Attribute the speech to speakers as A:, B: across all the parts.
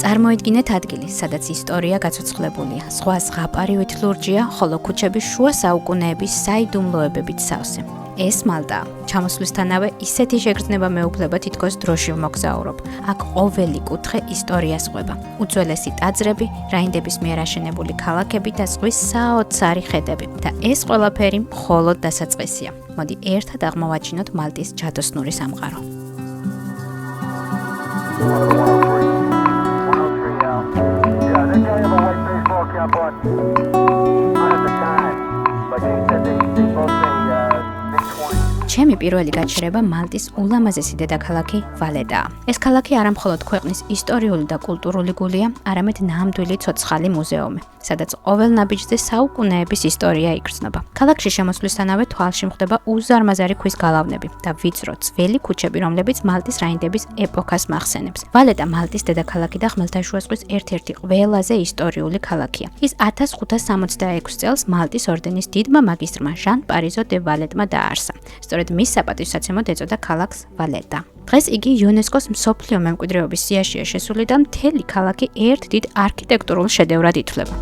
A: წარმოიდგინეთ ადგილი, სადაც ისტორია გაცოცხლებულია, სხვა ზღაპარივით ლურჯია, ხოლო ქუჩები შუა საუკუნეების საიდუმლოებებით სავსე. ეს მალტაა. ჩამოსვლისთანავე ისეთი შეგრძნება მეუფლება თითქოს დროში ვმოგზაურობ. აქ ყოველი კუთხე ისტორიას ყვება. უძველესი ტაძრები, რაინდების მიერ აშენებული ქალაქები და ზღვის საოცარი ხედები. და ეს ყველაფერი მხოლოდ დასაწყისია. მოდი ერთად აღმოვაჩინოთ მალტის ჯადოსნური სამყარო. ჩემი პირველი გაჩერება მალტის ულამაზესი დედაქალაქი ვალეტაა. ეს ქალაქი არამხოლოდ ქვეყნის ისტორიული და კულტურული გულია, არამედ ნამდვილი ცოცხალი მუზეუმი, სადაც ყოველ ნაბიჯზე საუკუნეების ისტორია იგრძნობა. ქალაქში შემოსვლისთანავე თვალში მხდება უზარმაზარი ქვის გალავნები და ვიწრო ძველი ქუჩები, რომლებიც მალტის რაინდების ეპოქას მახსენებს. ვალეტა მალტის დედაქალაქი და ხმელთაშუა ზღვის ერთ-ერთი ყველაზე ისტორიული ქალაქია. ის 1566 წელს მალტის ორდენის დიდმა მაგისტრმა ჟან პარიზო დე ვალეტმა დააარსა. სწორედ მის საპატივსაცემად ეწოდა ქალაქს ვალეტა. დღეს იგი იუნესკოს მსოფლიო მემკვიდრეობის სიაშია შესული და მთელი ქალაქი ერთ დიდ არქიტექტურულ შედევრად ითვლება.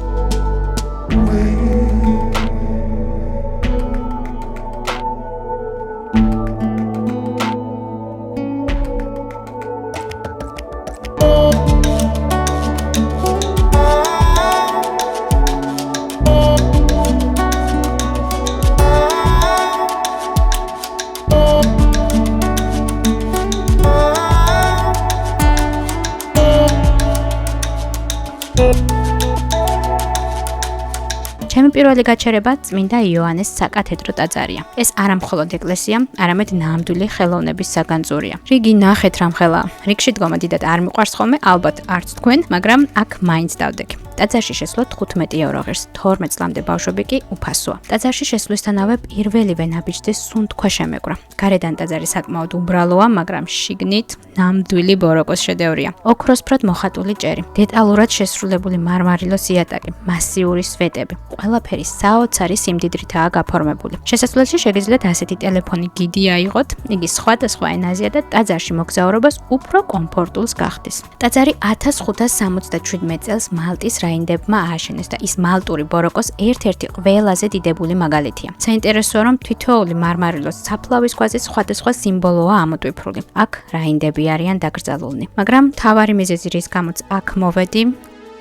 A: ჩემი პირველი გაჩერება წმინდა იოანეს საკათედრო ტაძარია. ეს არამხოლოდ ეკლესია, არამედ ნამდვილი ხელოვნების საგანძურია. რიგი ნახეთ რამხელაა. რიგში დგომა დიდად არ მიყვარს ხოლმე, ალბათ არც თქვენ, მაგრამ აქ მაინც დავდექი. ტაძარში შესვლა 15 евро ღირს, 12 წლამდე ბავშვები კი უფასოა. ტაძარში შესვლისთანავე პირველივე ნაბიჯზე სუნთქვა შემეკვრა. გარედან ტაძარი საკმაოდ უბრალოა, მაგრამ შიგნით ნამდვილი ბოროკოს შედევრია. ოქროსფრად მოხატული ჭერი, დეტალურად შესრულებული მარმარილოს იატაკი, მასიური სვეტები. ყველაფერი საოცარი სიმდიდრითაა გაფორმებული. შესასვლელში შეგიძლიათ ასეთი ტელეფონი გიდი აიღოთ, იგი სხვადასხვა ენაზეა და ტაძარში მოგზაურობას უფრო კომფორტულს გახდის. ტაძარი 1567 წელს მალტის რაინდებმა ააშენეს და ის მალტური ბოროკოს ერთ-ერთი ყველაზე დიდებული მაგალითია. საინტერესოა, რომ თითოეული მარმარილოს საფლავის ქვაზე სხვადასხვა სიმბოლოა ამოტვიფრული. აქ რაინდები არიან დაკრძალულნი. მაგრამ მთავარი მიზეზი, რის გამოც აქ მოვედი,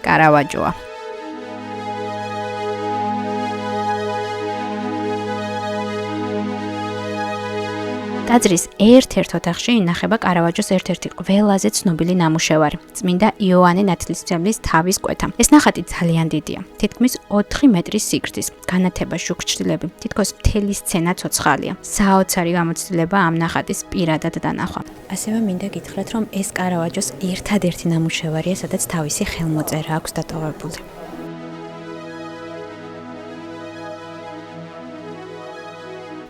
A: კარავაჯოა. ტაძრის ერთ-ერთ ოთახში ინახება კარავაჯოს ერთ-ერთი ყველაზე ცნობილი ნამუშევარი, წმინდა იოანე ნათლისმცემლის თავის კვეთა. ეს ნახატი ძალიან დიდია, თითქმის 4 მეტრის სიგრძის, განათება, შუქჩილები, თითქოს მთელი სცენა ცოცხალია. საოცარი გამოცდილება ამ ნახატის პირადად დანახვა. ასევე მინდა გითხრათ, რომ ეს კარავაჯოს ერთადერთი ნამუშევარია, სადაც თავისი ხელმოწერა აქვს დატოვებული.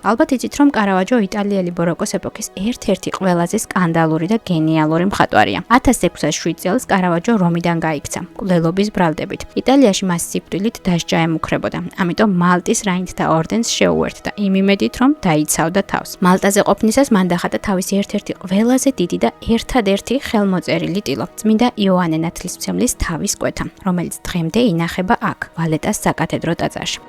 A: ალბათ იცით, რომ კარავაჯო იტალიელი ბოროკოს ეპოქის ერთ-ერთი ყველაზე სკანდალური და გენიალური მხატვარია. 1607 წელს კარავაჯო რომიდან გაიქცა, მკვლელობის ბრალდებით. იტალიაში მას სიკვდილით დასჯა ემუქრებოდა, ამიტომ მალტის რაინდთა ორდენს შეუერთდა იმ იმედით, რომ დაიცავდა თავს. მალტაზე ყოფნისას მან დახატა თავისი ერთ-ერთი ყველაზე დიდი და ერთადერთი ხელმოწერილი ტილო, წმინდა იოანე ნათლისმცემლის თავის კვეთა, რომელიც დღემდე ინახება აქ, ვალეტას საკათედრო ტაძარში.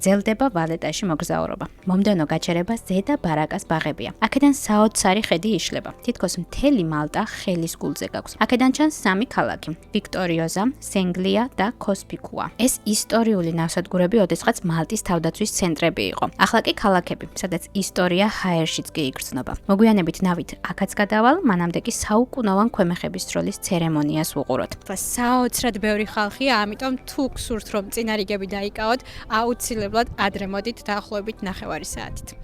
A: გრძელდება ვალეტაში მოგზაურობა. მომდევნო გაჩერება ზედა ბარაკას ბაღებია. აქედან საოცარი ხედი იშლება. თითქოს მთელი მალტა ხელის გულზე გაქვს. აქედან ჩანს 3 ქალაქი: ვიქტორიოზა, სენგლია და კოსპიკუა. ეს ისტორიული ნავსადგურები ოდესღაც მალტის თავდაცვის ცენტრები იყო. ახლა კი ქალაქები, სადაც ისტორია ჰაერშიც კი იგრძნობა. მოგვიანებით ნავით აქაც გადავალ, მანამდე კი საუკუნოვან ქვემეხების სროლის ცერემონიას ვუყუროთ. საოცრად ბევრი ხალხია, ამიტომ თუ გსურთ რომ წინარიგები დაიკავოთ, აუცილებლად ადრე მოდით დაახლოებით 9 საათით.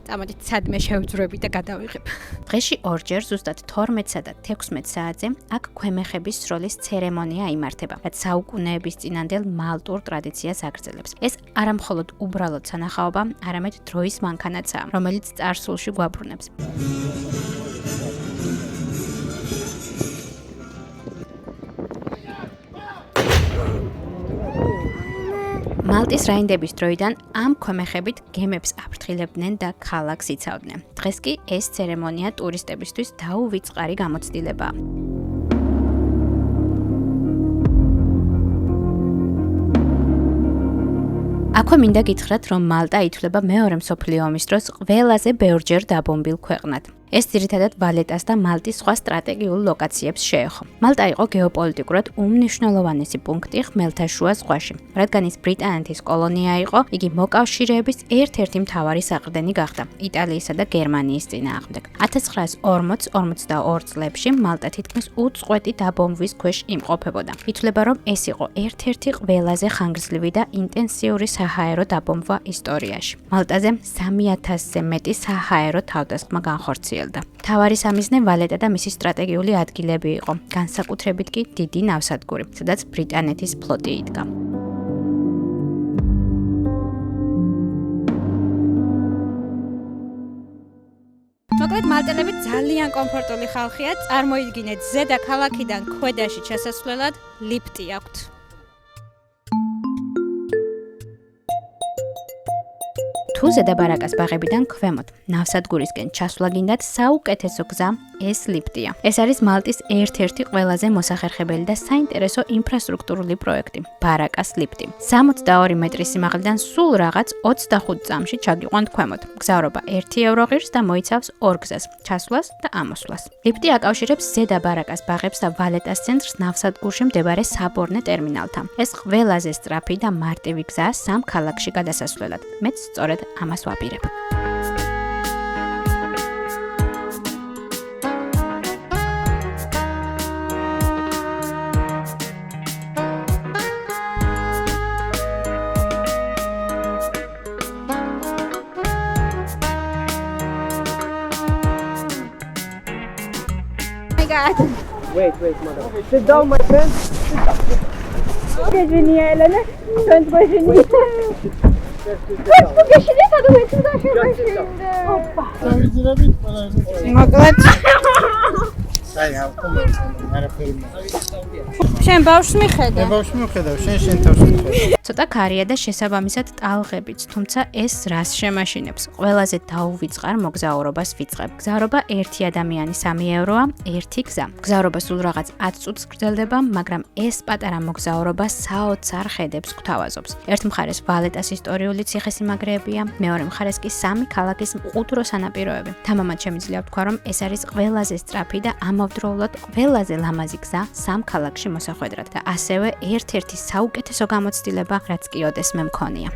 A: წამოდით სადმე შევძვრები და გადავიღებ. დღეში ორჯერ ზუსტად 12-სა და 16 საათზე აქ ქვემეხების სროლის ცერემონია იმართება, რაც საუკუნეების წინანდელ მალტურ ტრადიციას აგრძელებს. ეს არამხოლოდ უბრალოდ სანახაობა, არამედ დროის მანქანაცაა, რომელიც წარსულში გვაბრუნებს. მალტის რაინდების დროიდან ამ ქვემეხებით გემებს აფრთხილებდნენ და ქალაქს იცავდნენ. დღეს კი ეს ცერემონია ტურისტებისთვის დაუვიწყარი გამოცდილებაა. აქვე მინდა გითხრათ, რომ მალტა ითვლება მეორე მსოფლიო ომის დროს ყველაზე ბევრჯერ დაბომბილ ქვეყნად. ეს ძირითადად ვალეტას და მალტის სხვა სტრატეგიულ ლოკაციებს შეეხო. მალტა იყო გეოპოლიტიკურად უმნიშვნელოვანესი პუნქტი ხმელთაშუა ზღვაში. რადგან ის ბრიტანეთის კოლონია იყო, იგი მოკავშირეების ერთ-ერთი მთავარი საყრდენი გახდა იტალიისა და გერმანიის წინააღმდეგ. 1940-42 წლებში მალტა თითქმის უწყვეტი დაბომბვის ქვეშ იმყოფებოდა. ითვლება, რომ ეს იყო ერთ-ერთი ყველაზე ხანგრძლივი და ინტენსიური საჰაერო დაბომბვა ისტორიაში. მალტაზე 3000-ზე მეტი საჰაერო თავდასხმა განხორციელდა. მთავარი სამიზნე ვალეტა და მისი სტრატეგიული ადგილები იყო, განსაკუთრებით კი დიდი ნავსადგური, სადაც ბრიტანეთის ფლოტი იდგა. მოკლედ მალტელები ძალიან კომფორტული ხალხია, წარმოიდგინეთ ზედა ქალაქიდან ქვედაში ჩასასვლელად ლიფტი აქვთ. თუ ზედა ბარაკას ბაღებიდან ქვემოთ ნავსადგურისკენ ჩასვლა გინდათ, საუკეთესო გზა ეს ლიფტია. ეს არის მალტის ერთ-ერთი ყველაზე მოსახერხებელი და საინტერესო ინფრასტრუქტურული პროექტი, ბარაკას ლიფტი. 62 მეტრის სიმაღლიდან სულ რაღაც 25 წამში ჩაგიყვანთ ქვემოთ. გზავრობა 1 ევრო ღირს და მოიცავს 2 გზას, ჩასვლას და ამოსვლას. ლიფტი აკავშირებს ზედა ბარაკას ბაღებს და ვალეტას ცენტრს ნავსადგურში მდებარე საბორნე ტერმინალთან. ეს ყველაზე სწრაფი და მარტივი გზაა სამ ქალაქში გადასასვლელად. მეც სწორედ ამას ვაპირებ.
B: Wait, madam. Sit down, my friend.
C: Извини, Елена. Don't go извини.
A: მოკლედ შენ ბავშვს მიხედა?
B: ბავშვს მიხედავ, შენ თავს მიხედავ.
A: ცოტა ქარია და შესაბამისად ტალღებიც, თუმცა ეს რას შემაშინებს? ყველაზე დაუვიწყარ მოგზაურობას ვიწყებ. გზავრობა 1 ადამიანი 3 ევროა, 1 გზა. გზავრობა სულ რაღაც 10 წუთს გრძელდება, მაგრამ ეს პატარა მოგზაურობა საოცარ ხედებს გვთავაზობს. ერთ მხარეს ვალეტას ისტორიული ციხესიმაგრეებია, მეორე მხარეს კი სამი ქალაქის მყუდრო სანაპიროები. თამამად შემიძლია ვთქვა, რომ ეს არის ყველაზე სწრაფი და ამავდროულად ყველაზე ლამაზი გზა სამ ქალაქში მოსახვედრად და ასევე ერთ-ერთი საუკეთესო გამოცდილება, რაც კი ოდეს მე მქონია.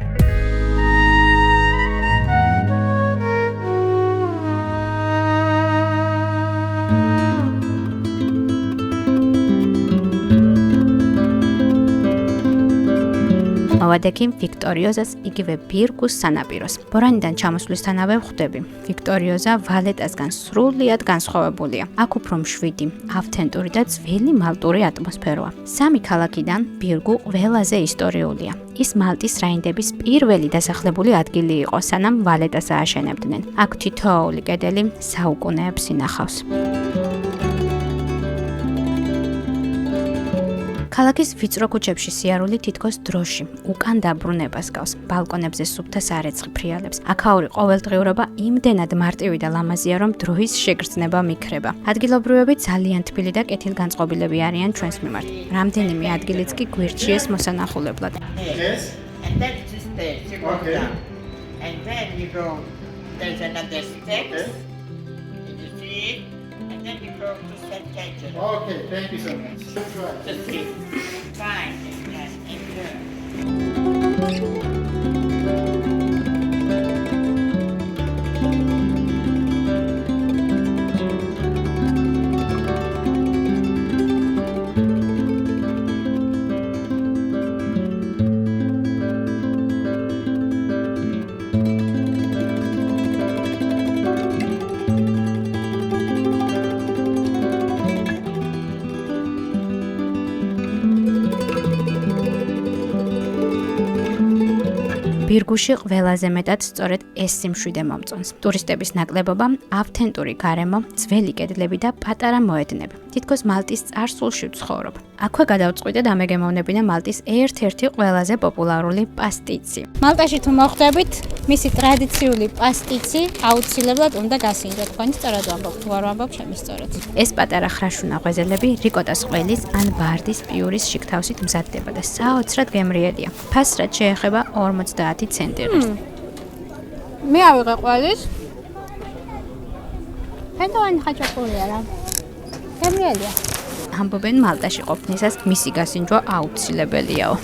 A: მოვადექი ვიქტორიოზას, იგივე ბირგუს სანაპიროს. ბორანიდან ჩამოსვლისთანავე ვხვდები. ვიქტორიოზა ვალეტასგან სრულიად განსხვავებულია. აქ უფრო მშვიდი, ავთენტური და ძველი მალტური ატმოსფეროა. სამი ქალაქიდან ბირგუ ყველაზე ისტორიულია. ის მალტის რაინდების პირველი დასახლებული ადგილი იყო, სანამ ვალეტას ააშენებდნენ. აქ თითოეული კედელი საუკუნეებს ინახავს. ქალაქის ვიწრო ქუჩებში სიარული თითქოს დროში, უკან დაბრუნებას გავს. ბალკონებზე სუფთა სარეცხი ფრიალებს. აქაური ყოველდღიურობა იმდენად მარტივი და ლამაზია, რომ დროის შეგრძნება მიქრება. ადგილობრივები ძალიან თბილი და კეთილგანწყობილები არიან ჩვენს მიმართ. რამდენიმე ადგილიც კი გვირჩიეს მოსანახულებლად.
D: Yes. And that's the stairs. You go down. And then you go, there's another steps.
B: Okay.
D: Did you see it? And then you go to St. Catherine.
B: Okay, thank you so much.
D: Just see. Fine. Yes, enjoy.
A: ბირგუში ყველაზე მეტად სწორედ ეს სიმშვიდე მომწონს. ტურისტების ნაკლებობა, ავთენტური გარემო, ძველი კედლები და პატარა მოედნები. თითქოს მალტის წარსულში ვცხოვრობ. აქვე გადავწყვიტე და მეგემოვნებინა მალტის ერთ-ერთი ყველაზე პოპულარული პასტიცი. მალტაში თუ მოხვდებით, მისი ტრადიციული პასტიცი აუცილებლად უნდა გასინჯოთ. თქვენი სწორად ვამბობ, თუ არ ვამბობ, ჩემი სწორად. ეს პატარა ხრაშუნა ღვეზელები რიკოტას ყველის ან ბარდის პიურის შიგთავსით მზადდება და საოცრად გემრიელია. ფასრად შეეხება 50 ცენტირს. მე ავიღე ყველის. ფენდოვანი ხაჭაპურია რა. გემრიელია. ამბობენ მალტაში ყოფნისას მისი გასინჯვა აუცილებელიაო.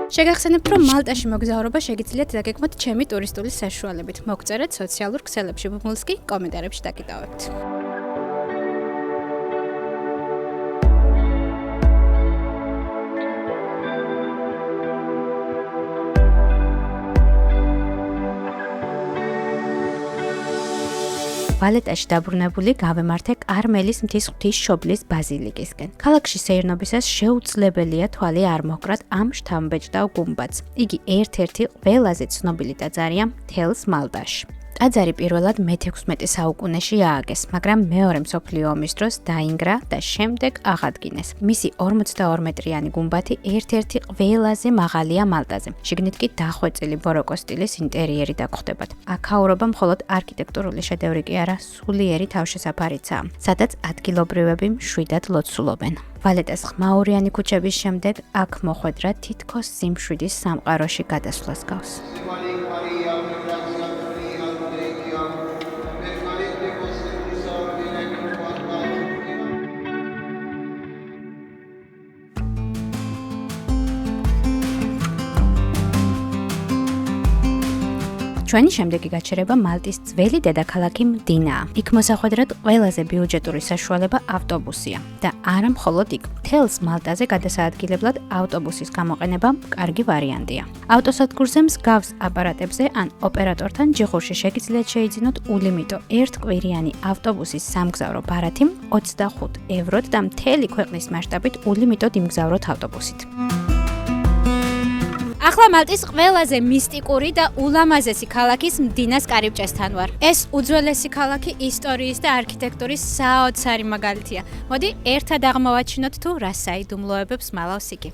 A: შეგახსენებთ, რომ მალტაში მოგზაურობა შეგიძლიათ დაგეგმოთ ჩემი ტურისტული საშუალებით. მოგწერეთ სოციალურ ქსელებში, ბმულს კი კომენტარებში დაკიდავებთ. ვალეტაში დაბრუნებული გავემართე კარმელის მთის ღვთისმშობლის ბაზილიკისკენ. ქალაქში სეირნობისას შეუძლებელია თვალი არ მოჰკრათ ამ შთამბეჭდავ გუმბათს. იგი ერთ-ერთი ყველაზე ცნობილი ტაძარია მთელს მალტაში. ტაძარი პირველად მე-16 საუკუნეში ააგეს, მაგრამ მეორე მსოფლიო ომის დროს დაინგრა და შემდეგ აღადგინეს. მისი 42 მეტრიანი გუმბათი ერთ-ერთი ყველაზე მაღალია მალტაზე. შიგნით კი დახვეწილი ბაროკო სტილის ინტერიერი დაგხვდებათ. აქაურობა მხოლოდ არქიტექტურული შედევრი კი არა, სულიერი თავშესაფარიცაა, სადაც ადგილობრივები მშვიდად ლოცულობენ. ვალეტას ხმაურიანი ქუჩების შემდეგ აქ მოხვედრა თითქოს სიმშვიდის სამყაროში გადასვლას გავს. ჩვენი შემდეგი გაჩერება მალტის ძველი დედაქალაქი მდინაა. იქ მოსახვედრად ყველაზე ბიუჯეტური საშუალება ავტობუსია და არა მხოლოდ იქ. მთელს მალტაზე გადასაადგილებლად ავტობუსის გამოყენება კარგი ვარიანტია. ავტოსადგურზე მსგავს აპარატებზე ან ოპერატორთან ჯიხურში შეგიძლიათ შეიძინოთ ულიმიტო ერთკვირიანი ავტობუსის სამგზავრო ბარათი 25 ევროთ და მთელი ქვეყნის მასშტაბით ულიმიტოდ იმგზავროთ ავტობუსით. ახლა მალტის ყველაზე მისტიკური და ულამაზესი ქალაქის მდინას კარიბჭესთან ვარ. ეს უძველესი ქალაქი ისტორიის და არქიტექტურის საოცარი მაგალითია. მოდი ერთად აღმოვაჩინოთ თუ რა საიდუმლოებებს მალავს იგი.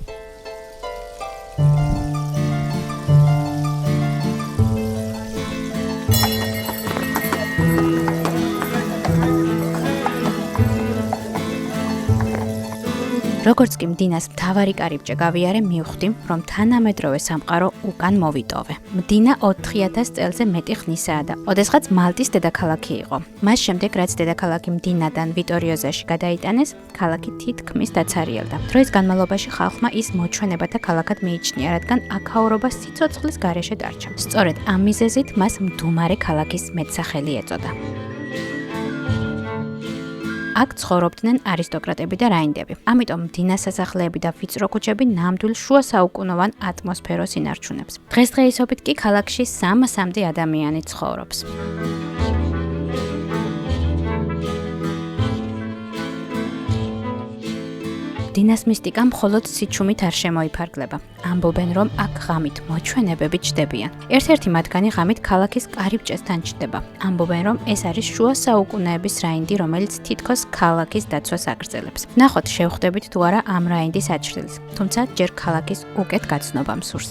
A: როგორც კი მდინას მთავარი კარიბჭე გავიარე, მივხვდი, რომ თანამედროვე სამყარო უკან მოვიტოვე. მდინა 4000 წელზე მეტი ხნისაა და ოდესღაც მალტის დედაქალაქი იყო. მას შემდეგ, რაც დედაქალაქი მდინადან ვიტორიოზაში გადაიტანეს, ქალაქი თითქმის დაცარიელდა. დროის განმავლობაში ხალხმა ის მოჩვენებათა ქალაქად მიიჩნია, რადგან აქაურობა სიცოცხლის გარეშე დარჩა. სწორედ ამ მიზეზით მას მდუმარე ქალაქის მეტსახელი ეწოდა. აქ ცხოვრობდნენ არისტოკრატები და რაინდები. ამიტომ მდინას სასახლეები და ვიწრო ქუჩები ნამდვილ შუა საუკუნოვან ატმოსფეროს ინარჩუნებს. დღესდღეობით კი ქალაქში 300-მდე ადამიანი ცხოვრობს. მდინას მისტიკა მხოლოდ სიჩუმით არ შემოიფარგლება. ამბობენ, რომ აქ ღამით მოჩვენებები ჩდებიან. ერთ-ერთი მათგანი ღამით ქალაქის კარიბჭესთან ჩდება. ამბობენ, რომ ეს არის შუა საუკუნეების რაინდი, რომელიც თითქოს ქალაქის დაცვას აგრძელებს. ნახოთ, შევხვდებით თუ არა ამ რაინდის აჩრდილს. თუმცა ჯერ ქალაქის უკეთ გაცნობა მსურს.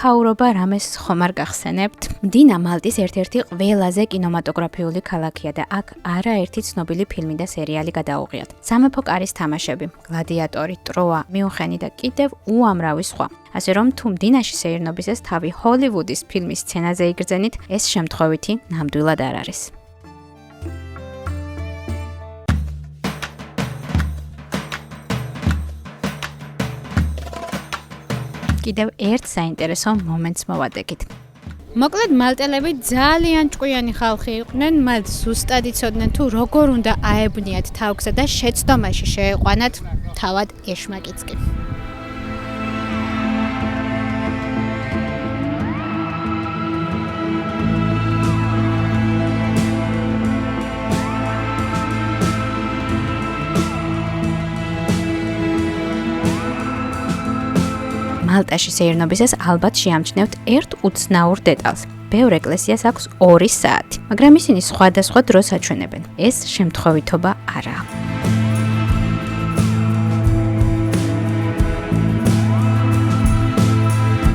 A: აქაურობა რამეს ხომ არ გახსენებთ? მდინა მალტის ერთ-ერთი ყველაზე კინემატოგრაფიული ქალაქია და აქ არაერთი ცნობილი ფილმი და სერიალი გადაუღიათ. სამეფო კარის თამაშები, გლადიატორი, ტროა, მიუნხენი და კიდევ უამრავი სხვა. ასე რომ თუ მდინაში სეირნობისას თავი ჰოლივუდის ფილმის სცენაზე იგრძენით, ეს შემთხვევითი ნამდვილად არ არის. კიდევ ერთ საინტერესო მომენტს მოვადეკით. მოკლედ მალტელები ძალიან ჭკვიანი ხალხი იყვნენ, მათ ზუსტად იცოდნენ თუ როგორ უნდა აებნიათ თავგზა და შეცდომაში შეეყვანათ თავად ეშმაკიც კი. მალტაში სეირნობისას ალბათ შეამჩნევთ ერთ უცნაურ დეტალს. ბევრ ეკლესიას აქვს 2 საათი, მაგრამ ისინი სხვადასხვა დროს აჩვენებენ. ეს შემთხვევითობა არაა.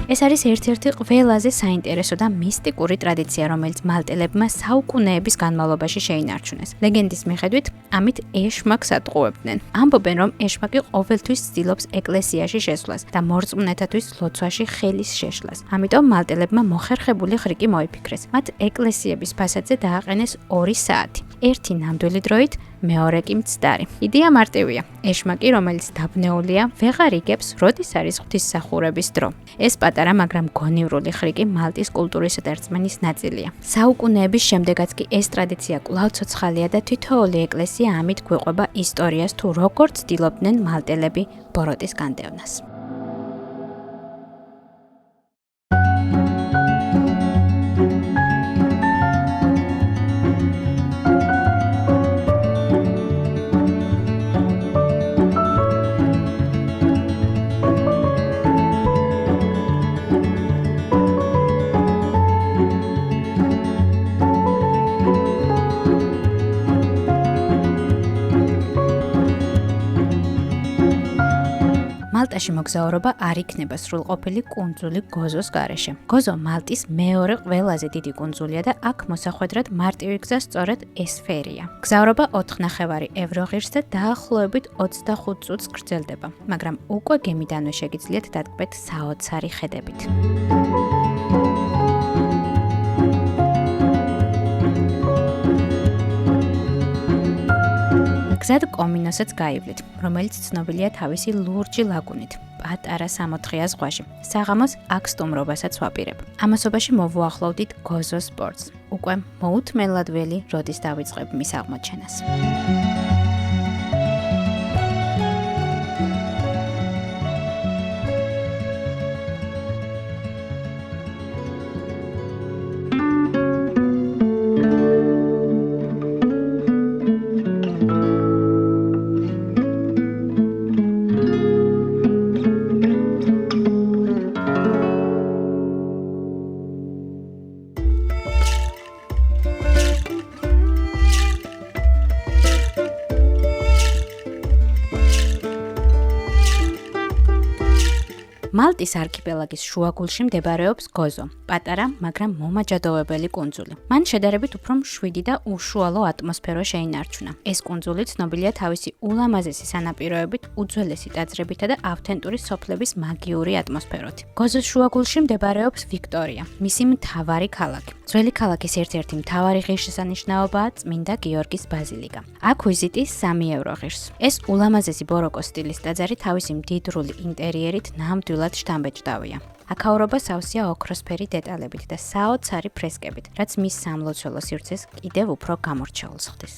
A: ეს არის ერთ-ერთი ყველაზე საინტერესო და მისტიკური ტრადიცია, რომელიც მალტელებმა საუკუნეების განმავლობაში შეინარჩუნეს. ლეგენდის მიხედვით, ამით ეშმაკს ატყუებდნენ. ამბობენ, რომ ეშმაკი ყოველთვის ცდილობს ეკლესიაში შესვლას და მორწმუნეთათვის ლოცვაში ხელის შეშლას. ამიტომ მალტელებმა მოხერხებული ხრიკი მოიფიქრეს. მათ ეკლესიების ფასადზე დააყენეს 2 საათი. ერთი ნამდვილი დროით, მეორე კი მცდარი. იდეა მარტივია. ეშმაკი, რომელიც დაბნეულია, ვეღარ იგებს, როდის არის ღვთისმსახურების დრო. ეს პატარა, მაგრამ გონივრული ხრიკი მალტის კულტურისა და რწმენის ნაწილია. საუკუნეების შემდეგაც კი ეს ტრადიცია კვლავ ცოცხალია და თითოეული ეკლესია ამით გვიყვება ისტორიას თუ როგორ ცდილობდნენ მალტელები ბოროტის განდევნას. მალტაში მოგზაურობა არ იქნება სრულყოფილი კუნძული გოზოს გარეშე. გოზო მალტის მეორე ყველაზე დიდი კუნძულია და აქ მოსახვედრად მარტივი გზა სწორედ ეს ფერია. გზავრობა 4,5 ევრო ღირს და დაახლოებით 25 წუთს გრძელდება, მაგრამ უკვე გემიდანვე შეგიძლიათ დატკბეთ საოცარი ხედებით. გზად კომინოსაც გაივლით, რომელიც ცნობილია თავისი ლურჯი ლაგუნით, პატარა 64 ზღვაში. საღამოს აქ სტუმრობასაც ვაპირებ. ამასობაში მოვუახლოვდით გოზოს პორტს. უკვე მოუთმენლად ველი, როდის დავიწყებ მის აღმოჩენას. მალტის არქიპელაგის შუაგულში მდებარეობს გოზო, პატარა, მაგრამ მომაჯადოვებელი კუნძული. მან შედარებით უფრო მშვიდი და უშუალო ატმოსფერო შეინარჩუნა. ეს კუნძული ცნობილია თავისი ულამაზესი სანაპიროებით, უძველესი ტაძრებითა და ავთენტური სოფლების მაგიური ატმოსფეროთი. გოზოს შუაგულში მდებარეობს ვიქტორია, მისი მთავარი ქალაქი. ძველი ქალაქის ერთ-ერთი მთავარი ღირსშესანიშნაობაა წმინდა გიორგის ბაზილიკა. აქ ვიზიტი 3 ევრო ღირს. ეს ულამაზესი ბოროკოს სტილის ტაძარი თავისი მდიდრული ინტერიერით ნამდვილად შთამბეჭდავია. აქაურობა სავსეა ოქროსფერი დეტალებით და საოცარი ფრესკებით, რაც მის სამლოცველო სივრცეს კიდევ უფრო გამორჩეულს ხდის.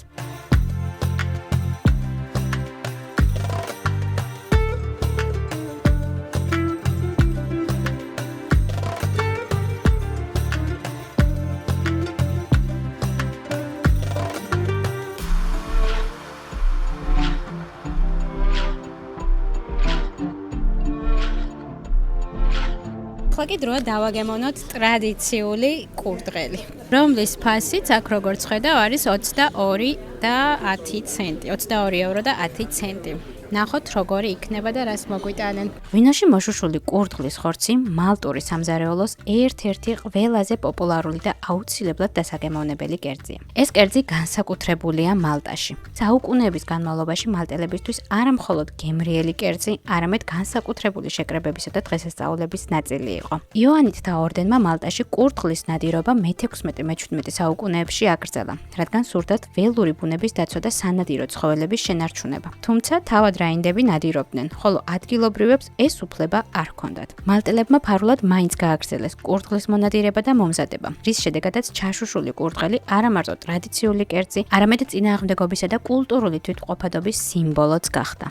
A: ახლა კი დროა დავაგემოვნოთ ტრადიციული კურდღელი, რომლის ფასიც აქ როგორც ხედავ არის 22 და 10 ცენტი, 22 ევრო და 10 ცენტი. ნახოთ როგორი იქნება და რას მოგვიტანენ. ვინოში მოშუშული კურდღლის ხორცი მალტური სამზარეულოს ერთ-ერთი ყველაზე პოპულარული და აუცილებლად დასაგემოვნებელი კერძია. ეს კერძი განსაკუთრებულია მალტაში. საუკუნეების განმავლობაში მალტელებისთვის არა მხოლოდ გემრიელი კერძი, არამედ განსაკუთრებული შეკრებებისა და დღესასწაულების ნაწილი იყო. იოანიტთა ორდენმა მალტაში კურდღლის ნადირობა მე-16-მე-17 საუკუნეებში აკრძალა, რადგან სურდათ ველური ბუნების დაცვა და სანადირო ცხოველების შენარჩუნება. თუმცა თავად რაინდები ნადირობდნენ, ხოლო ადგილობრივებს ეს უფლება არ ჰქონდათ. მალტელებმა ფარულად მაინც გააგრძელეს კურდღლის მონადირება და მომზადება, რის შედეგადაც ჩაშუშული კურდღელი არა მარტო ტრადიციული კერძი, არამედ წინააღმდეგობისა და კულტურული თვითმყოფადობის სიმბოლოც გახდა.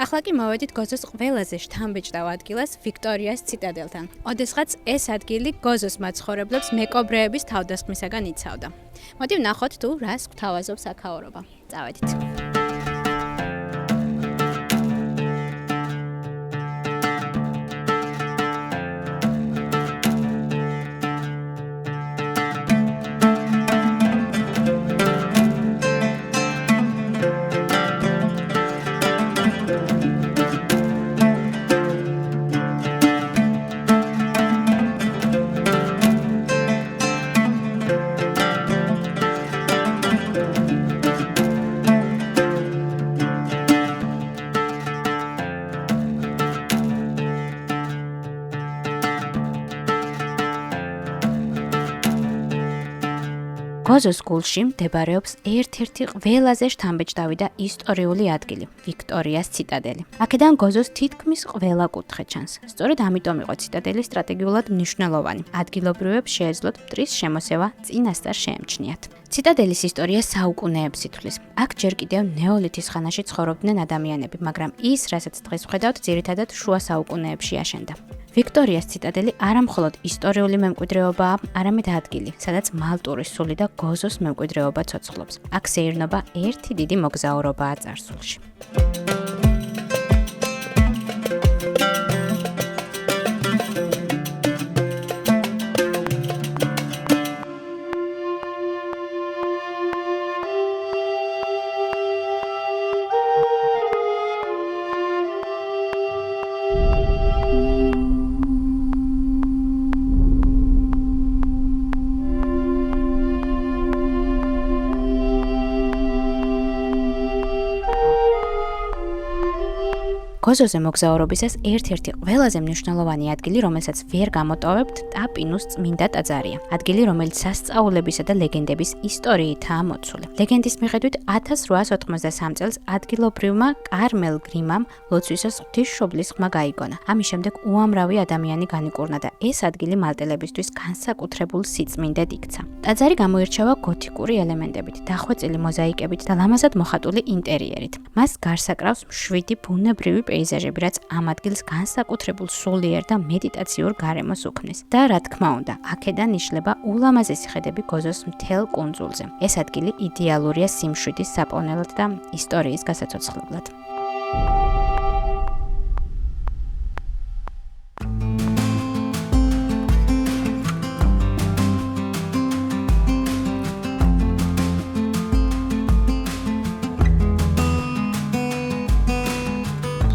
A: ახლა კი მოვედით გოზოს ყველაზე შთამბეჭდავ ადგილას ვიქტორიას ციტადელთან. ოდესღაც ეს ადგილი გოზოს მაცხოვრებლებს მეკობრეების თავდასხმისაგან იცავდა. მოდი ვნახოთ თუ რას გვთავაზობს აქაურობა. წავედით. გოზოს გულში მდებარეობს ერთ-ერთი ყველაზე შთამბეჭდავი და ისტორიული ადგილი, ვიქტორიას ციტადელი. აქედან გოზოს თითქმის ყველა კუთხე ჩანს. სწორედ ამიტომ იყო ციტადელი სტრატეგიულად მნიშვნელოვანი. ადგილობრივებს შეეძლოთ მტრის შემოსევა წინასწარ შეემჩნიათ. ციტადელის ისტორია საუკუნეებს ითვლის. აქ ჯერ კიდევ ნეოლითის ხანაში ცხოვრობდნენ ადამიანები, მაგრამ ის, რასაც დღეს ვხედავთ, ძირითადად შუა საუკუნეებში აშენდა. ვიქტორიას ციტადელი არა მხოლოდ ისტორიული მემკვიდრეობაა, არამედ ადგილი, სადაც მალტური სული და გოზოს მემკვიდრეობა ცოცხლობს. აქ სეირნობა ერთი დიდი მოგზაურობაა წარსულში. გოზოზე მოგზაურობისას ერთ-ერთი ყველაზე მნიშვნელოვანი ადგილი, რომელსაც ვერ გამოტოვებთ, ტაპინუს წმინდა ტაძარია. ადგილი, რომელიც სასწაულებისა და ლეგენდების ისტორიითაა მოცული. ლეგენდის მიხედვით 1893 წელს ადგილობრივმა კარმელ გრიმამ ლოცვისას ღვთისმშობლის ხმა გაიგონა. ამის შემდეგ უამრავი ადამიანი განიკურნა და ეს ადგილი მალტელებისთვის განსაკუთრებულ სიწმინდედ იქცა. ტაძარი გამოირჩევა გოთიკური ელემენტებით, დახვეწილი მოზაიკებით და ლამაზად მოხატული ინტერიერით. მას გარს აკრავს მშვიდი ბუნებრივი პეიზაჟები, რაც ამ ადგილს განსაკუთრებულ სულიერ და მედიტაციურ გარემოს უქმნის. და რა თქმა უნდა, აქედან იშლება ულამაზესი ხედები გოზოს მთელ კუნძულზე. ეს ადგილი იდეალურია სიმშვიდის საპოვნელად და ისტორიის გასაცოცხლებლად.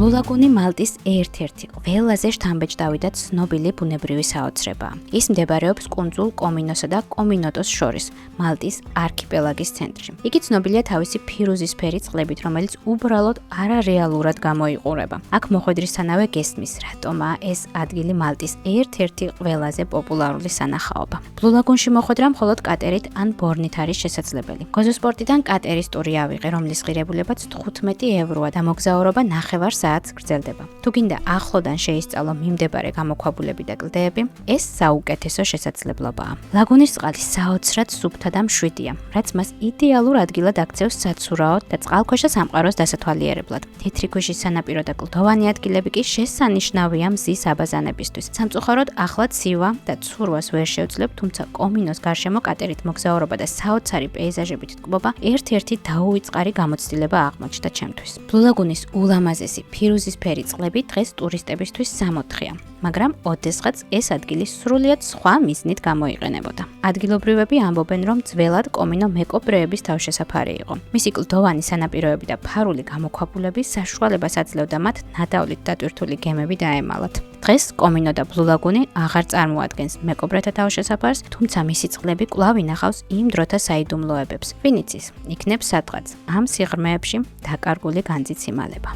A: ბლუ-ლაგუნი მალტის ერთ-ერთი ყველაზე შთამბეჭდავი და ცნობილი ბუნებრივი საოცრებაა. ის მდებარეობს კუნძულ კომინოსა და კომინოტოს შორის, მალტის არქიპელაგის ცენტრში. იგი ცნობილია თავისი ფირუზისფერი წყლებით, რომელიც უბრალოდ არარეალურად გამოიყურება. აქ მოხვედრისთანავე გესმის, რატომაა ეს ადგილი მალტის ერთ-ერთი ყველაზე პოპულარული სანახაობა. ბლუ-ლაგუნში მოხვედრა მხოლოდ კატერით ან ბორნით არის შესაძლებელი. გოზოს პორტიდან კატერის ტური ავიღე, რომლის ღირებულებაც 15 ევროა და მოგზაურობა 9 საათს გრძელდება. თუ გინდა ახლოდან შეისწავლო მიმდებარე გამოქვაბულები და კლდეები, ეს საუკეთესო შესაძლებლობაა. ლაგუნის წყალი საოცრად სუფთა და მშვიდია, რაც მას იდეალურ ადგილად აქცევს საცურაოდ და წყალქვეშა სამყაროს დასათვალიერებლად. თეთრი ქვიშის სანაპირო და კლდოვანი ადგილები კი შესანიშნავია მზის აბაზანებისთვის. სამწუხაროდ ახლა ცივა და ცურვას ვერ შევძლებ, თუმცა კომინოს გარშემო კატერით მოგზაურობა და საოცარი პეიზაჟებით ტკბობა ერთ-ერთი დაუვიწყარი გამოცდილება აღმოჩნდა ჩემთვის. ბლუ-ლაგუნის ულამაზესი ფირუზისფერი წყლები დღეს ტურისტებისთვის სამოთხეა, მაგრამ ოდესღაც ეს ადგილი სრულიად სხვა მიზნით გამოიყენებოდა. ადგილობრივები ამბობენ, რომ ძველად კომინო მეკობრეების თავშესაფარი იყო. მისი კლდოვანი სანაპიროები და ფარული გამოქვაბულები საშუალებას აძლევდა მათ ნადავლით დატვირთული გემები დაემალათ. დღეს კომინო და ბლუ-ლაგუნი აღარ წარმოადგენს მეკობრეთა თავშესაფარს, თუმცა მისი წყლები კვლავ ინახავს იმ დროთა საიდუმლოებებს. ვინ იცის, იქნებს სადღაც ამ სიღრმეებში დაკარგული განძით სიმალება.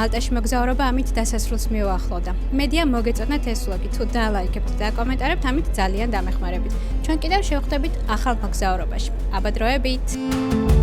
A: მალტაში მოგზაურობა ამით დასასრულს მიუახლოვდა. მედია მოგეწონათ ეს ვლოგი, თუ დალაიქებთ და კომენტარებთ, ამით ძალიან დამეხმარებით. ჩვენ კიდევ შევხვდებით ახალ მოგზაურობაში. აბა დროებით!